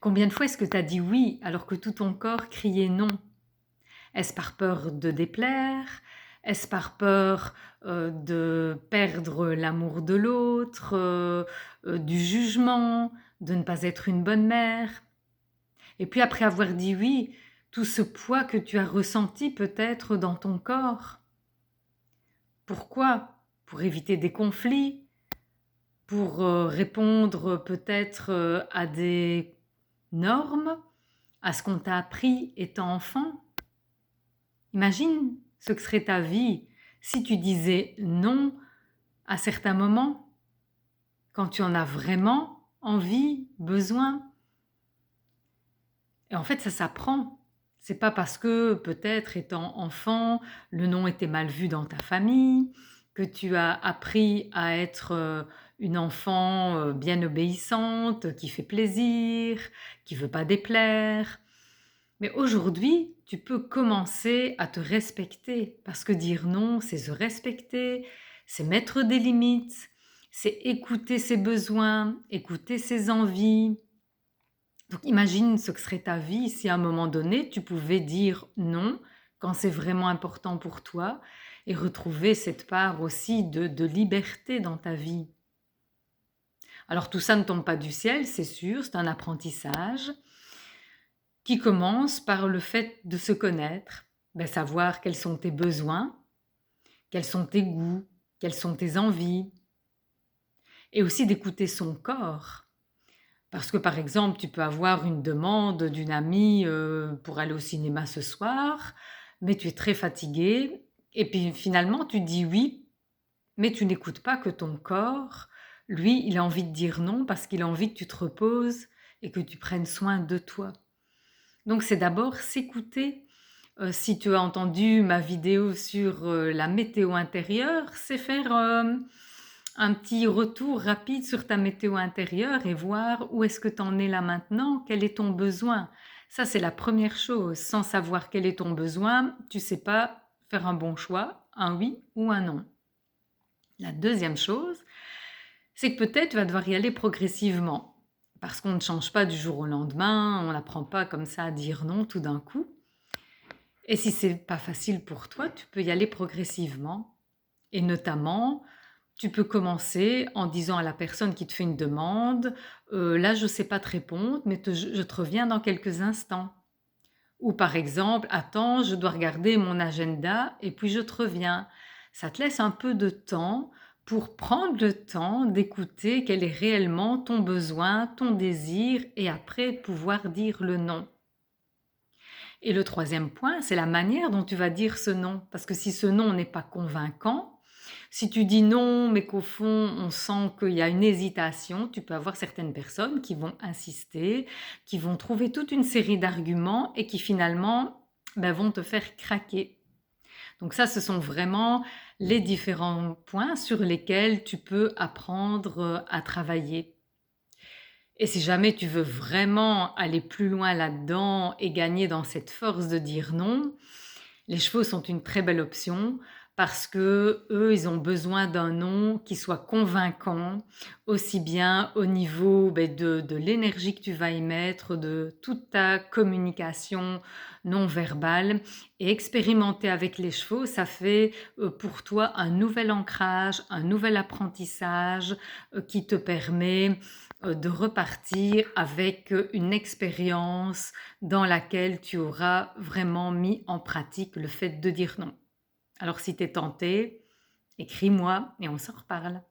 Combien de fois est-ce que tu as dit oui alors que tout ton corps criait non? Est-ce par peur de déplaire? Est-ce par peur, de perdre l'amour de l'autre, du jugement, de ne pas être une bonne mère? Et puis après avoir dit oui, tout ce poids que tu as ressenti peut-être dans ton corps. Pourquoi? Pour éviter des conflits? Pour, répondre peut-être, à des normes? À ce qu'on t'a appris étant enfant? Imagine ce que serait ta vie si tu disais non à certains moments, quand tu en as vraiment envie, besoin. Et en fait, ça s'apprend. C'est pas parce que peut-être étant enfant, le non était mal vu dans ta famille, que tu as appris à être une enfant bien obéissante, qui fait plaisir, qui veut pas déplaire. Mais aujourd'hui, tu peux commencer à te respecter parce que dire non, c'est se respecter, c'est mettre des limites, c'est écouter ses besoins, écouter ses envies. Donc imagine ce que serait ta vie si à un moment donné, tu pouvais dire non quand c'est vraiment important pour toi et retrouver cette part aussi de liberté dans ta vie. Alors tout ça ne tombe pas du ciel, c'est sûr, c'est un apprentissage qui commence par le fait de se connaître, savoir quels sont tes besoins, quels sont tes goûts, quelles sont tes envies, et aussi d'écouter son corps. Parce que par exemple, tu peux avoir une demande d'une amie pour aller au cinéma ce soir, mais tu es très fatigué, et puis finalement tu dis oui, mais tu n'écoutes pas que ton corps, lui, il a envie de dire non parce qu'il a envie que tu te reposes et que tu prennes soin de toi. Donc c'est d'abord s'écouter. Si tu as entendu ma vidéo sur la météo intérieure, c'est faire un petit retour rapide sur ta météo intérieure et voir où est-ce que tu en es là maintenant, quel est ton besoin. Ça, c'est la première chose. Sans savoir quel est ton besoin, tu ne sais pas faire un bon choix, un oui ou un non. La deuxième chose, c'est que peut-être tu vas devoir y aller progressivement. Parce qu'on ne change pas du jour au lendemain, on n'apprend pas comme ça à dire non tout d'un coup. Et si c'est pas facile pour toi, tu peux y aller progressivement. Et notamment, tu peux commencer en disant à la personne qui te fait une demande, là je ne sais pas te répondre, mais je te reviens dans quelques instants. Ou par exemple, attends, je dois regarder mon agenda et puis je te reviens. Ça te laisse un peu de temps pour prendre le temps d'écouter quel est réellement ton besoin, ton désir et après pouvoir dire le non. Et le troisième point, c'est la manière dont tu vas dire ce non. Parce que si ce non n'est pas convaincant, si tu dis non, mais qu'au fond, on sent qu'il y a une hésitation, tu peux avoir certaines personnes qui vont insister, qui vont trouver toute une série d'arguments et qui finalement vont te faire craquer. Donc ça, ce sont vraiment les différents points sur lesquels tu peux apprendre à travailler. Et si jamais tu veux vraiment aller plus loin là-dedans et gagner dans cette force de dire non, les chevaux sont une très belle option parce que eux, ils ont besoin d'un non qui soit convaincant, aussi bien au niveau de l'énergie que tu vas y mettre, de toute ta communication non verbale. Et expérimenter avec les chevaux, ça fait pour toi un nouvel ancrage, un nouvel apprentissage qui te permet de repartir avec une expérience dans laquelle tu auras vraiment mis en pratique le fait de dire non. Alors si tu es tenté, écris-moi et on s'en reparle.